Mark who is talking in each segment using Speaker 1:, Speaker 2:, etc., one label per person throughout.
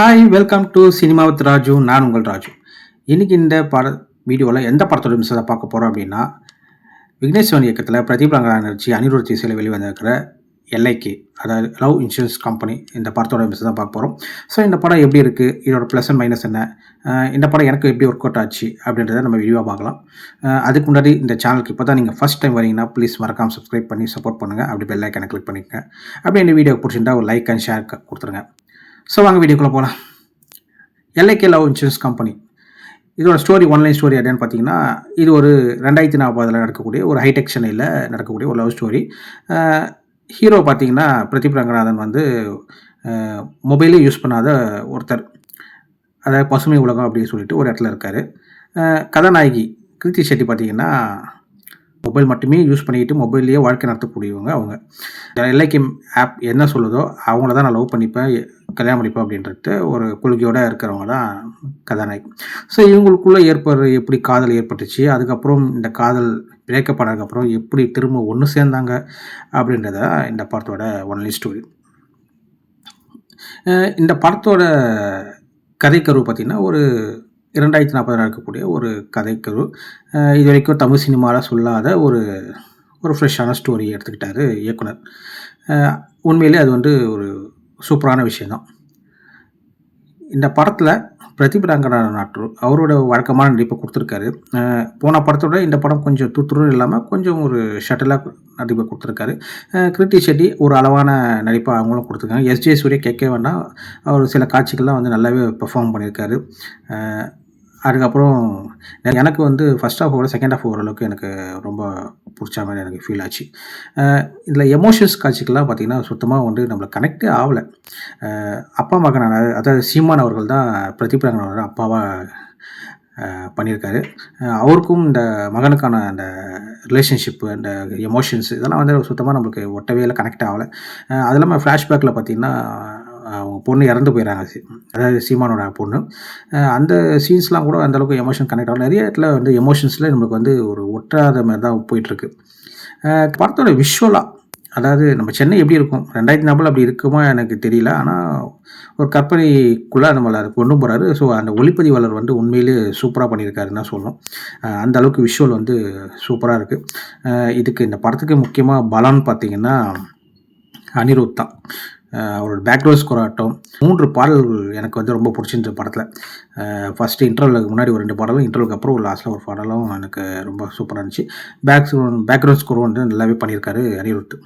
Speaker 1: Hi welcome to cinema with Raju. நான் உங்கள் ராஜு. இன்னைக்கு இந்த வீடியோவில் எந்த படத்தோட மிஸ்ஸை பார்க்க போகிறோம் அப்படின்னா, விக்னேஷ் சிவன் இயக்கத்தில் பிரதீப் ரங்கராஜன் நடிச்சு அனிருத் இசையில் வெளிவந்திருக்கிற எல்ஐகே, அதாவது லவ் இன்சூரன்ஸ் கம்பெனி, இந்த படத்தோட மிஸ் தான் பார்க்க போகிறோம். ஸோ இந்த படம் எப்படி இருக்குது, இதோட ப்ளஸ் அண்ட் மைனஸ் என்ன, இந்த படம் எனக்கு எப்படி ஒர்க் அவுட் ஆச்சு அப்படின்றத நம்ம வீடியோவாக பார்க்கலாம். அதுக்கு முன்னாடி இந்த சேனலுக்கு இப்போ தான் நீங்கள் ஃபஸ்ட் டைம் வரீங்கன்னா ப்ளீஸ் மறக்காமல் சப்ஸ்கிரைப் பண்ணி சப்போர்ட் பண்ணுங்கள். அப்படி பெல் ஐக்கானை கிளிக் பண்ணிக்கங்க. அப்படியே இந்த வீடியோ பிடிச்சிருந்தா ஒரு லைக் அண்ட் ஷேர் கொடுத்துருங்க. ஸோ வாங்க வீடியோக்குள்ளே போகலாம். எல்ஐகே லவ் இன்சூரன்ஸ் கம்பெனி, இதோட ஸ்டோரி ஒன்லைன் ஸ்டோரி என்னன்னு பார்த்தீங்கன்னா, இது ஒரு 2040 நடக்கக்கூடிய ஒரு ஹைடெக் சென்னையில் நடக்கக்கூடிய ஒரு லவ் ஸ்டோரி. ஹீரோ பார்த்தீங்கன்னா பிரதீப் ரங்கநாதன் வந்து மொபைலே யூஸ் பண்ணாத ஒருத்தர், அதாவது பசுமை உலகம் அப்படின்னு சொல்லிட்டு ஒரு இடத்துல இருக்கார். கதாநாயகி கிருத்தி ஷெட்டி பார்த்தீங்கன்னா மொபைல் மட்டுமே யூஸ் பண்ணிக்கிட்டு மொபைல்லையே வாழ்க்கை நடத்தக்கூடியவங்க. அவங்க எல்ஐகே ஆப் என்ன சொல்லுதோ அவங்கள தான் நான் லவ் பண்ணிப்பேன், கல்யாணம் பண்ணிப்பேன் அப்படின்றது ஒரு கொள்கையோடு இருக்கிறவங்க தான் கதாநாயகி. ஸோ இவங்களுக்குள்ளே எப்படி காதல் ஏற்பட்டுச்சு, அதுக்கப்புறம் இந்த காதல் பிரேக்கப் பண்ணதுக்கப்புறம் எப்படி திரும்ப ஒன்று சேர்ந்தாங்க அப்படின்றத இந்த படத்தோட ஒன்லி ஸ்டோரி. இந்த படத்தோட கதைக்கரு பார்த்திங்கன்னா ஒரு 2040 நடக்கக்கூடிய ஒரு கதைக்கரு. இது வரைக்கும் தமிழ் சினிமாவில் சொல்லாத ஒரு ஃப்ரெஷ்ஷான ஸ்டோரி எடுத்துக்கிட்டார் இயக்குனர். உண்மையிலே அது வந்து ஒரு சூப்பரான விஷயந்தான். இந்த படத்தில் பிரதீப் ரங்கநாதன் அவரோட வழக்கமான நடிப்பை கொடுத்துருக்காரு. போன படத்தோட இந்த படம் கொஞ்சம் துத்துரும் இல்லாமல் கொஞ்சம் ஒரு ஷட்டிலாக நடிப்பை கொடுத்துருக்காரு. கிருத்தி ஷெட்டி ஒரு அளவான நடிப்பை அவங்களும் கொடுத்துருக்காங்க. எஸ்ஜே சூர்யா கேட்க வேண்டாம், அவர் சில காட்சிகள்லாம் வந்து நல்லாவே பெர்ஃபார்ம் பண்ணியிருக்காரு. அதுக்கப்புறம் எனக்கு வந்து ஃபஸ்ட் ஹாஃபோட செகண்ட் ஹாஃப் ஓரளவுக்கு எனக்கு ரொம்ப பிடிச்ச மாதிரி எனக்கு ஃபீல் ஆச்சு. இதில் எமோஷன்ஸ் காட்சிகள்லாம் பார்த்திங்கன்னா சுத்தமாக வந்து நம்மளுக்கு கனெக்டே ஆகலை. அப்பா மகனான, அதாவது சீமான் அவர்கள் தான் பிரதீப் ரங்கநாதனோட அப்பாவாக பண்ணியிருக்காரு. அவருக்கும் இந்த மகனுக்கான அந்த ரிலேஷன்ஷிப்பு, அந்த எமோஷன்ஸ் இதெல்லாம் வந்து சுத்தமாக நம்மளுக்கு ஒட்டவே இல்லை, கனெக்ட் ஆகலை. அது இல்லாமல் ஃப்ளாஷ்பேக்கில் பார்த்திங்கன்னா அவங்க பொண்ணு இறந்து போயிடறாங்க, அதாவது சீமானோட பொண்ணு. அந்த சீன்ஸ்லாம் கூட அந்தளவுக்கு எமோஷன் கனெக்ட் ஆகும். நிறைய இடத்துல வந்து எமோஷன்ஸில் நம்மளுக்கு வந்து ஒரு ஒட்டாத மாதிரி தான் போயிட்டுருக்கு. படத்தோட விஷுவலாக, அதாவது நம்ம சென்னை எப்படி இருக்கும் 2040 அப்படி இருக்குமா எனக்கு தெரியல, ஆனால் ஒரு கற்பனைக்குள்ளே நம்மளை அதை கொண்டு போகிறாரு. ஸோ அந்த ஒளிப்பதிவாளர் வந்து உண்மையிலே சூப்பராக பண்ணியிருக்காருன்னு தான் சொல்லணும். அந்த அளவுக்கு விஷுவல் வந்து சூப்பராக இருக்குது. இதுக்கு இந்த படத்துக்கு முக்கியமாக பலன்னு பார்த்திங்கன்னா அனிருத் தான். அவரோட பேக்ரவுண்ட் ஸ்கோர் ஆகட்டும், 3 பாடல்கள் எனக்கு வந்து ரொம்ப பிடிச்சிருந்த படத்தில். ஃபஸ்ட்டு இன்டர்வலுக்கு முன்னாடி ஒரு 2 பாடலும், இன்டர்வலுக்கு அப்புறம் ஒரு லாஸ்ட்டில் ஒரு பாடலும் எனக்கு ரொம்ப சூப்பராக இருந்துச்சு. பேக்ரவுண்ட் ஸ்கோரும் வந்து நல்லாவே பண்ணியிருக்காரு அனிருத்.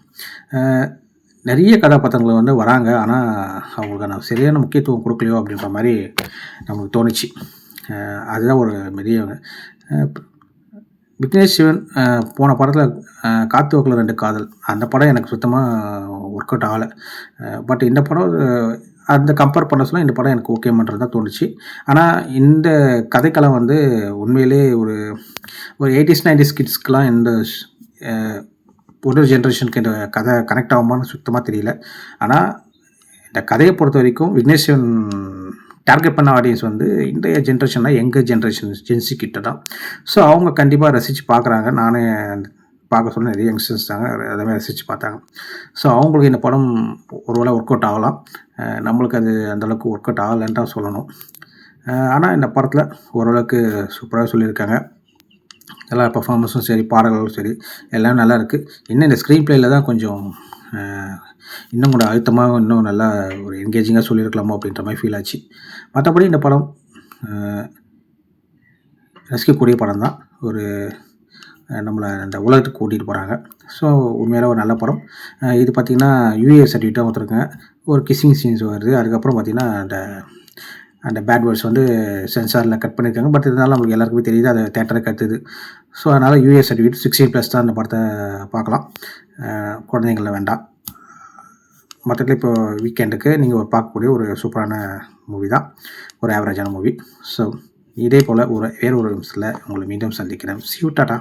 Speaker 1: நிறைய கதாபாத்திரங்கள் வந்து வராங்க, ஆனால் அவங்களுக்கு நான் சரியான முக்கியத்துவம் கொடுக்கலையோ அப்படின்ற மாதிரி நமக்கு தோணுச்சு. அதுதான் ஒரு பெரிய விக்னேஷ் சிவன் போன படத்தில் காத்து வாக்கில் 2 காதல், அந்த படம் எனக்கு சுத்தமாக ஒர்க் அவுட் ஆகலை. பட் இந்த படம் அந்த கம்பேர் பண்ண சொல்ல இந்த படம் எனக்கு ஓகே பண்ணுறது தான் தோணுச்சு. ஆனால் இந்த கதைக்களம் வந்து உண்மையிலே ஒரு 80s 90s கிட்ஸ்க்கெலாம் இந்த ஒரு ஜென்ரேஷனுக்கு இந்த கதை கனெக்ட் ஆகுமான்னு சுத்தமாக தெரியல. ஆனால் இந்த கதையை பொறுத்த வரைக்கும் விக்னேஷ் சிவன் டார்கெட் பண்ண ஆடியன்ஸ் வந்து இன்றைய ஜென்ரேஷன்னா எங்கள் ஜென்ரேஷன் ஜென்சி கிட்ட தான். ஸோ அவங்க கண்டிப்பாக ரசித்து பார்க்குறாங்க. நானே பார்க்க சொல்ல நிறைய யங்ஸ்டர்ஸ் தாங்க அதேமாதிரி ரசித்து பார்த்தாங்க. ஸோ அவங்களுக்கு இந்த படம் ஒரு வேளை ஒர்க் அவுட் ஆகலாம், நம்மளுக்கு அது அந்தளவுக்கு ஒர்க் அவுட் ஆகலைன்னு தான் சொல்லணும். ஆனால் இந்த படத்தில் ஓரளவுக்கு சூப்பராக சொல்லியிருக்காங்க. எல்லா பர்ஃபார்மன்ஸும் சரி, பாடல்களும் சரி, எல்லாம் நல்லா இருக்குது. இன்னும் இந்த ஸ்க்ரீன் ப்ளேயில் தான் கொஞ்சம் இன்னும் கூட அழுத்தமாக இன்னும் நல்லா ஒரு என்கேஜிங்காக சொல்லியிருக்கலாமோ அப்படின்ற மாதிரி ஃபீல் ஆச்சு. மற்றபடி இந்த படம் ரசிக்கக்கூடிய படம் தான். ஒரு நம்மளை அந்த உலகத்துக்கு கூட்டிகிட்டு போகிறாங்க. ஸோ உண்மையிலே ஒரு நல்ல படம். இது பார்த்திங்கன்னா யூஏ சர்டிஃபிகேட்டாக கொடுத்துருக்கேன். ஒரு கிஸ்ஸிங் சீன்ஸ் வருது. அதுக்கப்புறம் பார்த்திங்கன்னா அந்த பேட் வேர்ட்ஸ் வந்து சென்சாரில் கட் பண்ணியிருக்காங்க. பட் இருந்தாலும் நம்மளுக்கு எல்லாருக்குமே தெரியுது, அது தேட்டருக்கு கற்றுது. ஸோ அதனால் யூஏ சர்டிஃபிகேட் 16+ தான் அந்த படத்தை பார்க்கலாம், குழந்தைங்கள வேண்டாம். மற்றபடி இப்போ வீக்கெண்டுக்கு நீங்கள் பார்க்கக்கூடிய ஒரு சூப்பரான மூவி தான், ஒரு ஆவரேஜான மூவி. ஸோ இதே போல் வேறு ஒரு நிமிஷத்தில் உங்களை மீண்டும் சந்திக்கிறேன். டாடா.